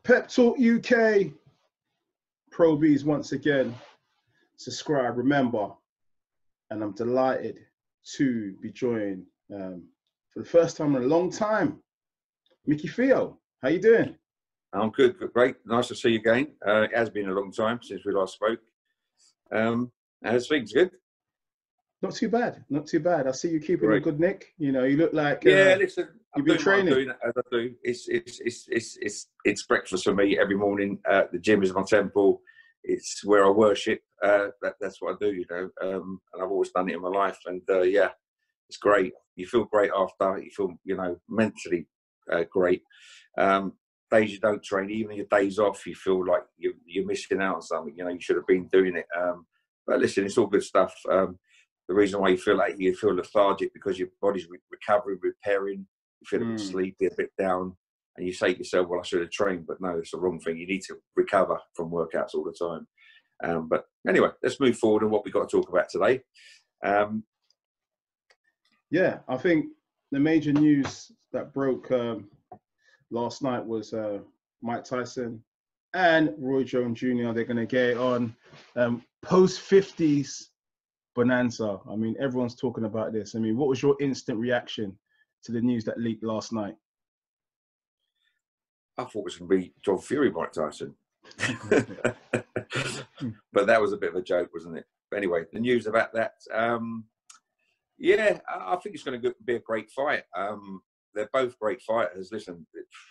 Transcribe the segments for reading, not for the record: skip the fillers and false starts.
Pep Talk UK, Pro Bs once again. Subscribe, remember, and I'm delighted to be joined for the first time in a long time. Mickey Theo, how you doing? I'm good, great. Nice to see you again. It has been a long time since we last spoke. How's things? Good? Not too bad, not too bad. I see you keeping a good nick. You know, you look like listen, you've been training. I'm doing as I do. It's breakfast for me every morning. The gym is my temple. It's where I worship. That's what I do, you know. And I've always done it in my life. And yeah, it's great. You feel great after. You feel, you know, mentally great. Days you don't train, even your days off, you feel like you're missing out on something. You know, you should have been doing it. But listen, it's all good stuff. The reason why you feel lethargic because your body's recovering, repairing. You feel a bit sleepy, a bit down, and you say to yourself, "Well, I should have trained," but no, it's the wrong thing. You need to recover from workouts all the time. But anyway, let's move forward on what we've got to talk about today. Yeah, I think the major news that broke last night was Mike Tyson and Roy Jones Jr. They're going to get on post-50s bonanza. I mean, everyone's talking about this. I mean, what was your instant reaction to the news that leaked last night? I thought it was going to be John Fury, Mike Tyson. But that was a bit of a joke, wasn't it? But anyway, the news about that, yeah, I think it's going to be a great fight. They're both great fighters. Listen,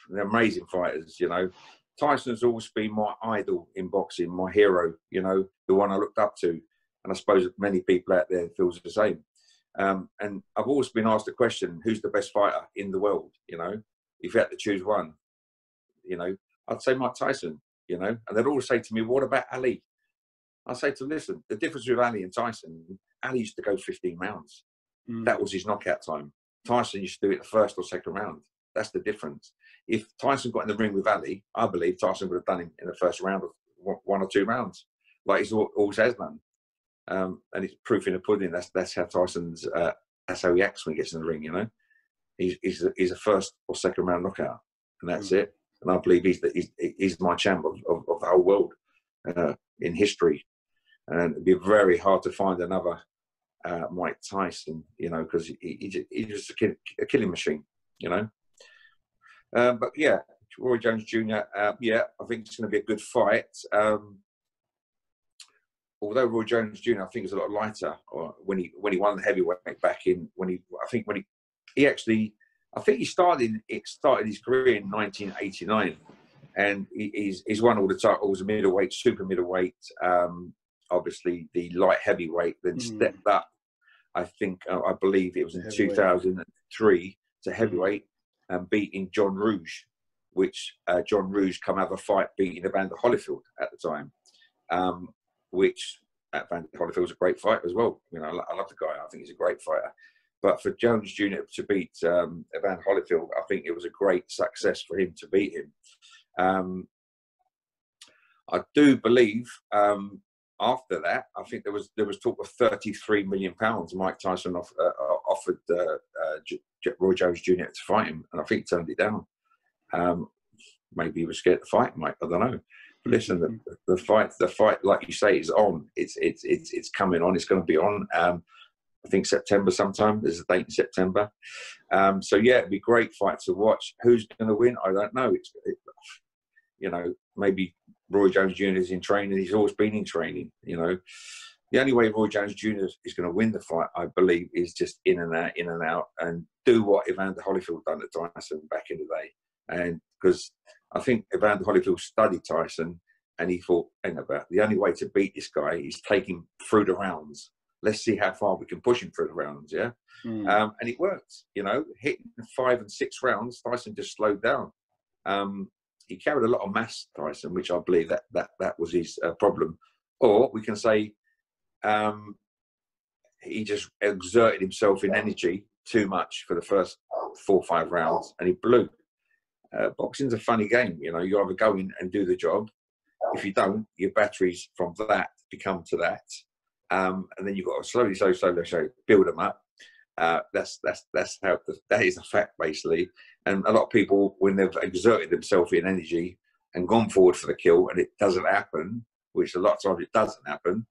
they're amazing fighters, you know. Tyson's always been my idol in boxing, my hero, you know, the one I looked up to. And I suppose many people out there feels the same. And I've always been asked the question, who's the best fighter in the world, you know? If you had to choose one, you know, I'd say Mike Tyson, you know? And they'd always say to me, what about Ali? I say to them, listen, the difference with Ali and Tyson, Ali used to go 15 rounds. That was his knockout time. Tyson used to do it the first or second round. That's the difference. If Tyson got in the ring with Ali, I believe Tyson would have done him in the first round of 1 or 2 rounds, like he's always has done. And it's proof in the pudding. That's how Tyson's. That's how he acts when he gets in the ring. You know, he's a first or second round knockout, and that's it. And I believe he's my champ of the whole world in history. And it'd be very hard to find another Mike Tyson. You know, because he's just a killing machine. You know. But yeah, Roy Jones Jr. Yeah, I think it's going to be a good fight. Although Roy Jones Jr. I think is a lot lighter, or when he won the heavyweight back in I think he started his career in 1989, and he's won all the titles, middleweight, super middleweight, obviously the light heavyweight, then stepped up. I believe it was in 2003 to heavyweight, and beating John Rouge, which John Rouge come have a fight beating Evander Holyfield at the time. Which Evander Holyfield was a great fighter as well. You know, I love the guy. I think he's a great fighter. But for Jones Jr. to beat Evander Holyfield, I think it was a great success for him to beat him. I do believe after that, I think there was talk of £33 million. Mike Tyson offered Roy Jones Jr. to fight him, and I think he turned it down. Maybe he was scared to fight Mike. I don't know. Listen, the fight, like you say, is on. It's coming on. It's going to be on. I think September sometime. There's a date in September. So yeah, it'd be a great fight to watch. Who's going to win? I don't know. You know, maybe Roy Jones Jr. is in training. He's always been in training. You know, the only way Roy Jones Jr. is going to win the fight, I believe, is just in and out, and do what Evander Holyfield done to Tyson back in the day. And because I think Evander Holyfield studied Tyson, and he thought, hang about, the only way to beat this guy is take him through the rounds. Let's see how far we can push him through the rounds, yeah? And it worked, you know, hitting 5 and 6 rounds, Tyson just slowed down. He carried a lot of mass, Tyson, which I believe that was his problem. Or we can say he just exerted himself in energy too much for the first 4 or 5 rounds, and he blew. Boxing's a funny game, you know. You either go in and do the job. If you don't, your batteries from that become to that, and then you've got to slowly build them up. That's how that is a fact, basically. And a lot of people, when they've exerted themselves in energy and gone forward for the kill, and it doesn't happen, which a lot of times it doesn't happen.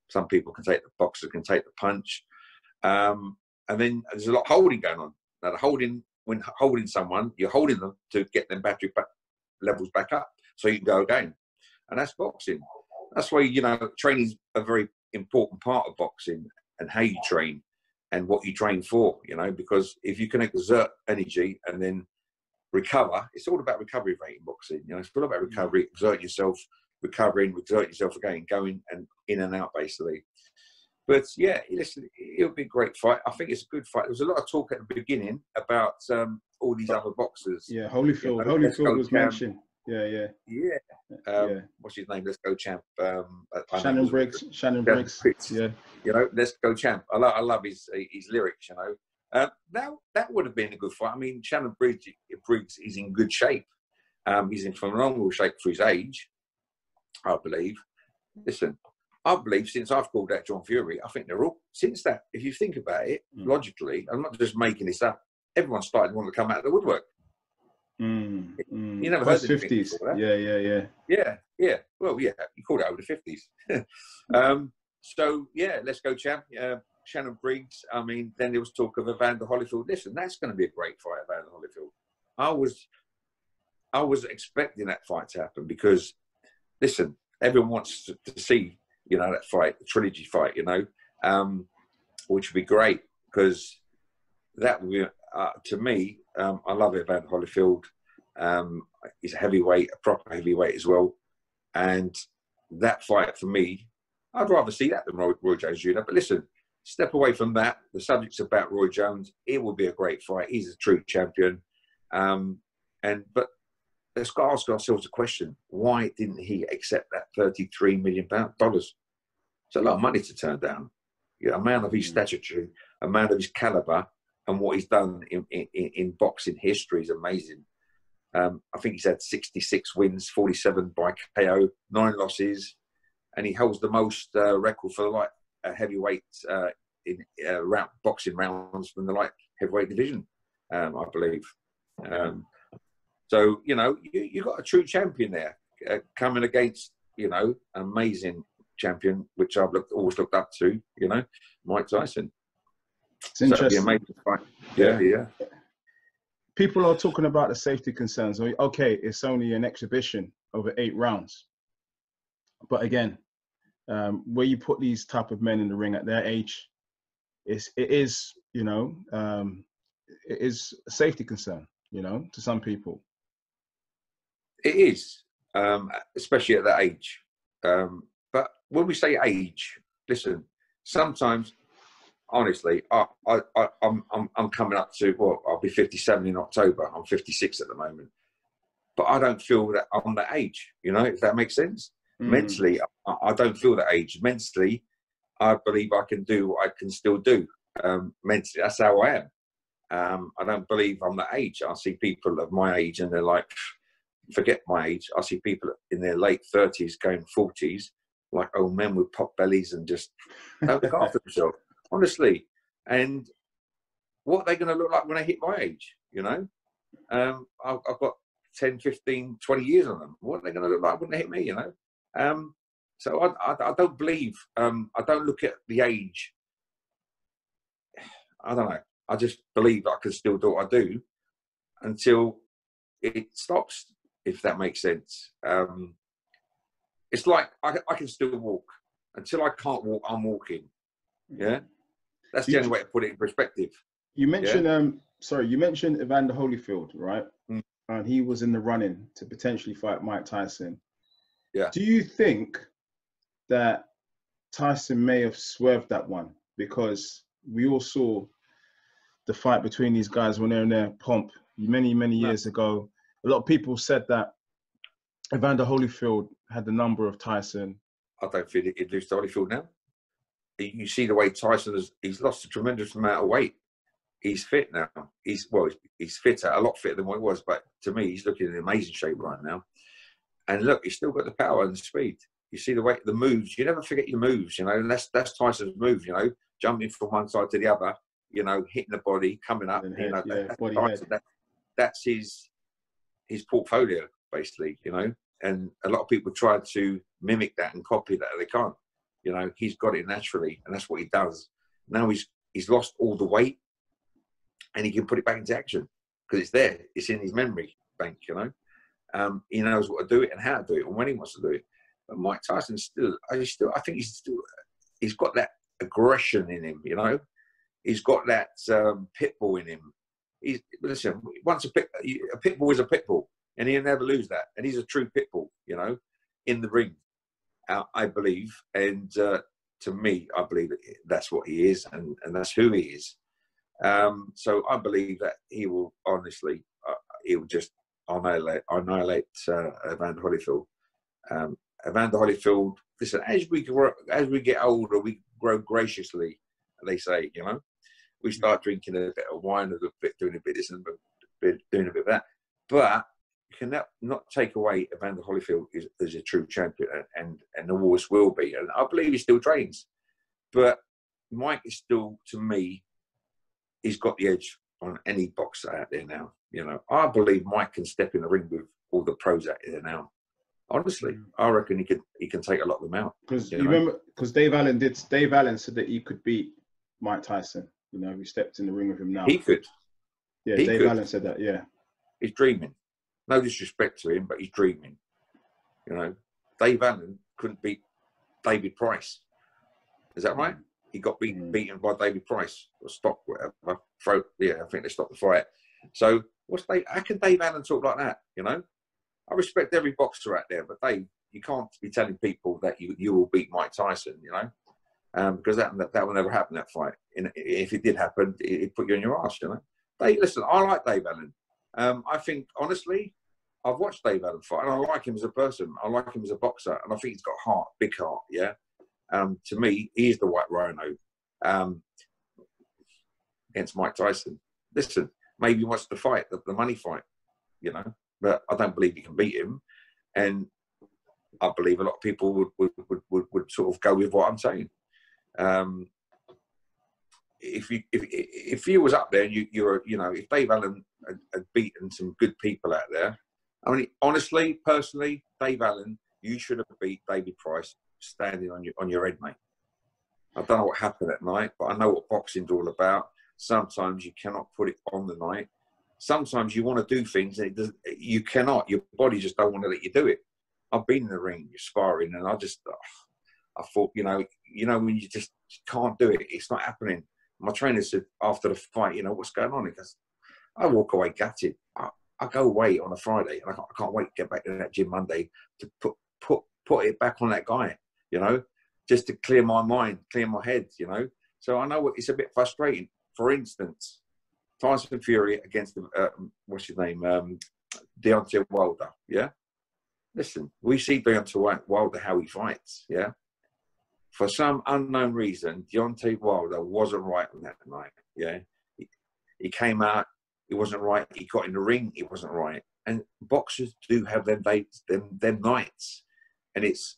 Some people can take the boxer can take the punch, and then there's a lot of holding going on. Now, when holding someone, you're holding them to get them battery levels back up, so you can go again. And that's boxing. That's why, you know, training's a very important part of boxing, and how you train and what you train for, you know, because if you can exert energy and then recover, it's all about recovery rate in boxing. You know, it's all about recovery, exert yourself, recovering, exert yourself again, going and in and out, basically. But yeah, listen, it'll be a great fight. I think it's a good fight. There was a lot of talk at the beginning about all these other boxers. Yeah, Holyfield. You know, Holyfield was mentioned. Yeah. What's his name? Let's go champ. Shannon Briggs. Yeah. You know, let's go champ. I love his lyrics. You know, that would have been a good fight. I mean, Shannon Briggs is in good shape. He's in phenomenal shape for his age, I believe. Listen, I believe since I've called out John Fury, I think they're all since that. If you think about it logically, I'm not just making this up. Everyone started wanting to come out of the woodwork. You never heard of 50s. Yeah. Well, yeah, you called it over the 50s. So yeah, let's go champ. Shannon Briggs. I mean, then there was talk of Evander Holyfield. Listen, that's going to be a great fight, Evander Holyfield. I was expecting that fight to happen because, listen, everyone wants to see, you know, that fight, the trilogy fight, you know, which would be great because that would be, to me, I love Evander Holyfield. He's a heavyweight, a proper heavyweight as well. And that fight for me, I'd rather see that than Roy Jones Jr. But listen, step away from that. The subject's about Roy Jones. It will be a great fight. He's a true champion. But let's ask ourselves a question. Why didn't he accept that $33 million? It's a lot of money to turn down. You know, a man of his stature, a man of his caliber, and what he's done in boxing history is amazing. I think he's had 66 wins, 47 by KO, 9 losses, and he holds the most record for the light heavyweight in boxing rounds from the light heavyweight division, I believe. So, you know, you got a true champion there coming against, you know, amazing champion, which I've always looked up to, you know, Mike Tyson. It's interesting. So amazing fight. Yeah. People are talking about the safety concerns. Okay, it's only an exhibition over 8 rounds. But again, where you put these type of men in the ring at their age, it is, you know, it is a safety concern, you know, to some people. It is, especially at that age. But when we say age, listen, sometimes, honestly, I'm coming up to, well, I'll be 57 in October. I'm 56 at the moment. But I don't feel that I'm that age, you know, if that makes sense. Mentally, I don't feel that age. Mentally, I believe I can do what I can still do. Mentally, that's how I am. I don't believe I'm that age. I see people of my age and they're like, forget my age. I see people in their late 30s going 40s, like old men with pot bellies and just don't look after themselves, honestly. And what are they going to look like when I hit my age, you know? I've got 10, 15, 20 years on them. What are they going to look like when they hit me, you know? So I don't believe, I don't look at the age. I don't know. I just believe I can still do what I do until it stops, if that makes sense. It's like I can still walk. Until I can't walk, I'm walking. Yeah? That's the only way to put it in perspective. You mentioned, you mentioned Evander Holyfield, right? And he was in the running to potentially fight Mike Tyson. Yeah. Do you think that Tyson may have swerved that one? Because we all saw the fight between these guys when they're in their pomp many years ago. A lot of people said that Evander Holyfield had the number of Tyson. I don't feel he'd lose to Holyfield now. You see the way Tyson he's lost a tremendous amount of weight. he's fit now. He's fitter, a lot fitter than what he was. But to me, he's looking in amazing shape right now. And look, he's still got the power and the speed. You see the way, the moves. You never forget your moves, you know. And that's Tyson's move, you know, jumping from one side to the other, you know, hitting the body, coming up. You know, that's his portfolio, basically, you know. And a lot of people try to mimic that and copy that. They can't. You know, he's got it naturally, and that's what he does. Now he's lost all the weight, and he can put it back into action because it's there. It's in his memory bank, you know. He knows what to do it and how to do it and when he wants to do it. But Mike Tyson I think he's got that aggression in him, you know. He's got that pit bull in him. Listen, once a pit bull is a pit bull, and he'll never lose that. And he's a true pit bull, you know, in the ring, I believe. And to me, I believe that's what he is, and that's who he is. So I believe that he will honestly, he will just annihilate Evander Holyfield. Evander Holyfield, listen, as we get older, we grow graciously, they say, you know. We start drinking a bit of wine, doing a bit of this and doing a bit of that. But you can not take away Evander Holyfield as a true champion, and always will be. And I believe he still trains. But Mike is still, to me, he's got the edge on any boxer out there now. You know, I believe Mike can step in the ring with all the pros out there now. Honestly, I reckon he can take a lot of them out. Because you remember, because Dave Allen said that he could beat Mike Tyson. You know, he stepped in the ring with him now. He could. Yeah, Dave Allen said that. Yeah, he's dreaming. No disrespect to him, but he's dreaming. You know, Dave Allen couldn't beat David Price. Is that right? He got beaten by David Price or stopped whatever. I think they stopped the fight. So how can Dave Allen talk like that? You know, I respect every boxer out there, but Dave, you can't be telling people that you will beat Mike Tyson. You know, because that will never happen. That fight. If it did happen, it'd put you in your ass. You know, listen, I like Dave Allen. I think honestly, I've watched Dave Allen fight, and I like him as a person. I like him as a boxer, and I think he's got heart, big heart. Yeah. To me, he's the white rhino against Mike Tyson. Listen, maybe he wants to fight the money fight, you know, but I don't believe he can beat him. And I believe a lot of people would sort of go with what I'm saying. If you was up there and you're you know, if Dave Allen had beaten some good people out there, I mean, honestly, personally, Dave Allen, you should have beat David Price standing on your head, mate. I don't know what happened that night, but I know what boxing's all about. Sometimes you cannot put it on the night. Sometimes you want to do things and you cannot. Your body just don't want to let you do it. I've been in the ring, you're sparring, and I thought, you know, when you just can't do it, it's not happening. My trainer said after the fight, you know, what's going on? He goes, I walk away gutted. I go away on a Friday, and I can't wait to get back to that gym Monday to put it back on that guy, you know, just to clear my mind, clear my head, you know. So I know it's a bit frustrating. For instance, Tyson Fury against what's his name, Deontay Wilder. Yeah, listen, we see Deontay Wilder how he fights. Yeah, for some unknown reason, Deontay Wilder wasn't right on that night. Yeah, he came out, he wasn't right. He got in the ring, he wasn't right. And boxers do have them days, them nights, and it's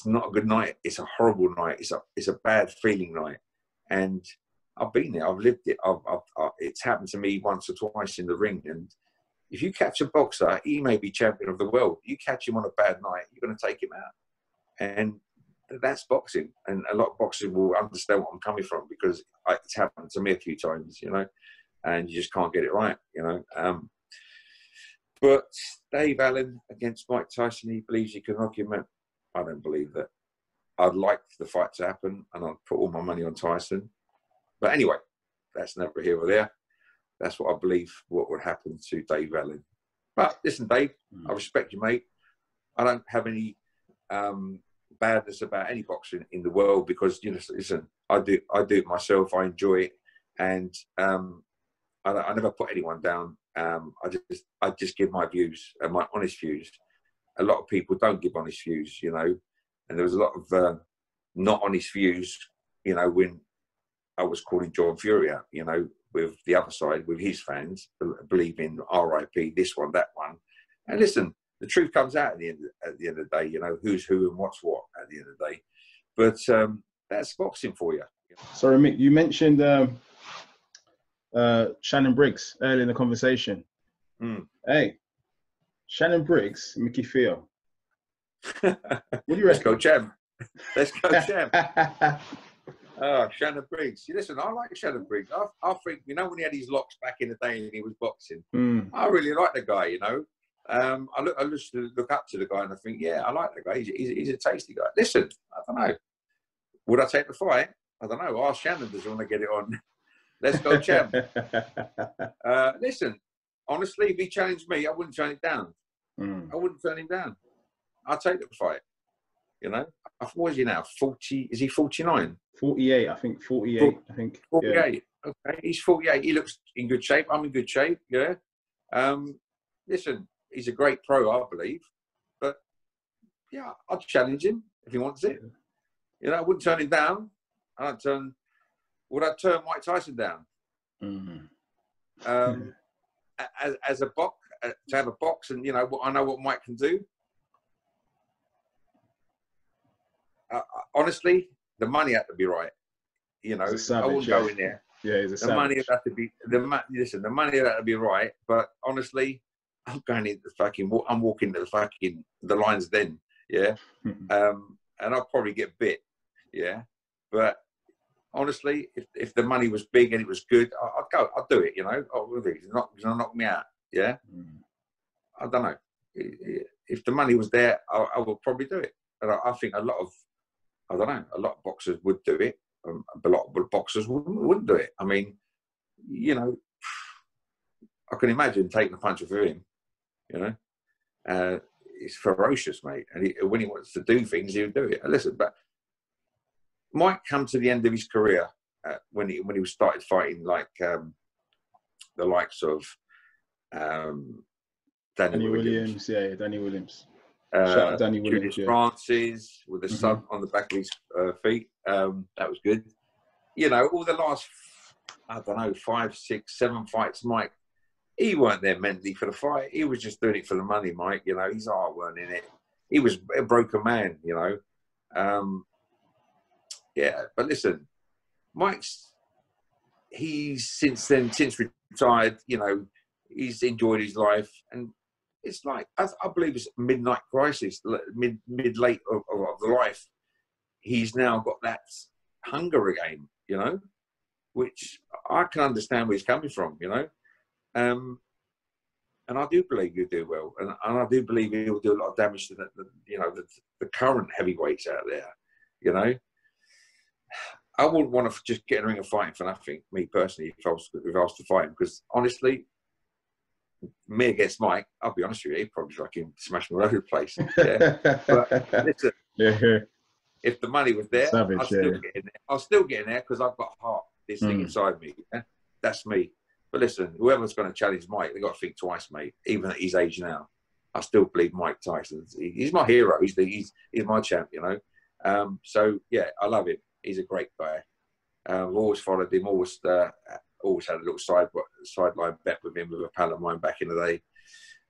not a good night. It's a horrible night. It's a bad feeling night. And I've been there. I've lived it. It's happened to me once or twice in the ring. And if you catch a boxer, he may be champion of the world. You catch him on a bad night, you're going to take him out. And that's boxing. And a lot of boxers will understand what I'm coming from, because it's happened to me a few times, you know, and you just can't get it right, you know. But Dave Allen against Mike Tyson, he believes he can knock him out. I don't believe that. I'd like the fight to happen, and I'd put all my money on Tyson. But anyway, that's never here or there. That's what I believe what would happen to Dave Allen. But listen, Dave, I respect you, mate. I don't have any badness about any boxing in the world, because, you know, listen, I do it myself. I enjoy it, and I never put anyone down. I just give my views and my honest views. A lot of people don't give honest views, you know, and there was a lot of not honest views, you know, when I was calling John Fury out, you know, with the other side, with his fans, believing RIP, this one, that one. And listen, the truth comes out at the end of the day, you know, who's who and what's what at the end of the day. But that's boxing for you. Sorry, Mick, you mentioned Shannon Briggs earlier in the conversation. Hey, Shannon Briggs, Mickey Theo. What do you reckon? Let's go, champ. Let's go, champ. Oh, Shannon Briggs. Listen, I like Shannon Briggs. I think, you know, when he had his locks back in the day and he was boxing, I really like the guy, you know. I just look up to the guy and I think, yeah, I like the guy. He's a tasty guy. Listen, I don't know. Would I take the fight? I don't know. Ask Shannon, does he want to get it on? Let's go, champ. Listen, honestly, if he challenged me, I wouldn't turn it down. I wouldn't turn him down. I'd take the fight. You know, what is he now? 40? Is he 49? 48, I think. 48, I think. 48. Yeah. Okay, he's 48. He looks in good shape. I'm in good shape. Yeah. Listen, he's a great pro, I believe. But yeah, I'd challenge him if he wants it. You know, I wouldn't turn him down. Would I turn Mike Tyson down? As a box, to have a box, and you know, I know what Mike can do. Honestly, the money had to be right. You know, savage, I wouldn't go in there. Yeah, he's a savage. The money had to be listen. The money had to be right. But honestly, I'm going into the fucking. I'm walking to the lines then. Yeah, and I'll probably get bit. Yeah, but honestly, if the money was big and it was good, I'd go. I'd do it. You know, it's not going to knock me out. Yeah, I don't know. If the money was there, I would probably do it. And I think a lot of boxers would do it. A lot of boxers wouldn't do it. I mean, you know, I can imagine taking a punch with him. You know, he's ferocious, mate. And when he wants to do things, he'll do it. And listen, but Mike come to the end of his career when he started fighting like the likes of Danny Williams. Yeah, Danny Williams. Shout out Danny Williams. Julius Francis with the sun on the back of his feet. That was good. You know, all the last, I don't know, 5, 6, 7 fights, Mike, he weren't there mentally for the fight. He was just doing it for the money, Mike. You know, his heart weren't in it. He was a broken man, you know. Yeah, but listen, he's since retired, you know, he's enjoyed his life. And it's like, I believe it's midnight crisis, mid-late of the life. He's now got that hunger again, you know, which I can understand where he's coming from, you know. And I do believe he'll do well. And I do believe he'll do a lot of damage to the current heavyweights out there, you know. I wouldn't want to just get in a ring and fighting for nothing, me personally, if I was to fight him, because honestly, me against Mike, I'll be honest with you, he'd probably fucking smash me all over the place. Yeah. But listen, if the money was there, savage, I'd still get in there. I'll still get in there because I've got heart, this thing inside me. Yeah? That's me. But listen, whoever's going to challenge Mike, they've got to think twice, mate. Even at his age now, I still believe Mike Tyson. He's my hero. He's my champ, you know. So yeah, I love him. He's a great guy. I've always followed him. Always had a little sideline bet with him with a pal of mine back in the day.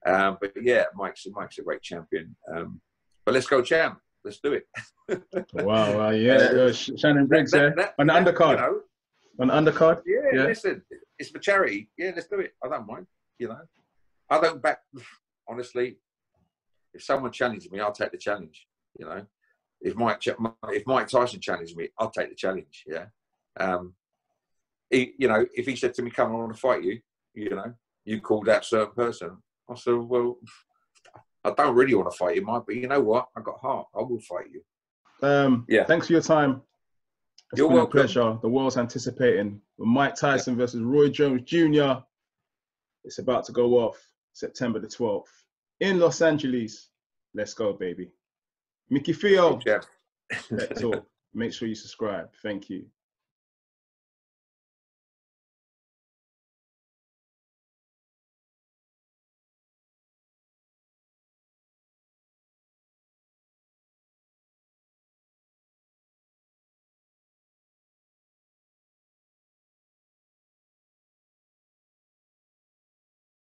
But yeah, Mike's a great champion. But let's go, champ. Let's do it. Wow, yeah. Shannon Briggs there on the undercard. You know, on the undercard. Yeah, listen, it's for charity. Yeah, let's do it. I don't mind. You know, I don't back. Honestly, if someone challenges me, I'll take the challenge. You know. If Mike Tyson challenged me, I'll take the challenge. Yeah, you know, if he said to me, "Come on, I want to fight you," you know, you called that certain person. I said, "Well, I don't really want to fight you, Mike, but you know what? I got heart. I will fight you." Yeah. Thanks for your time. It's been a pleasure. The world's anticipating Mike Tyson versus Roy Jones Jr. It's about to go off September the 12th in Los Angeles. Let's go, baby. Mickey Theo. That's all. Make sure you subscribe. Thank you.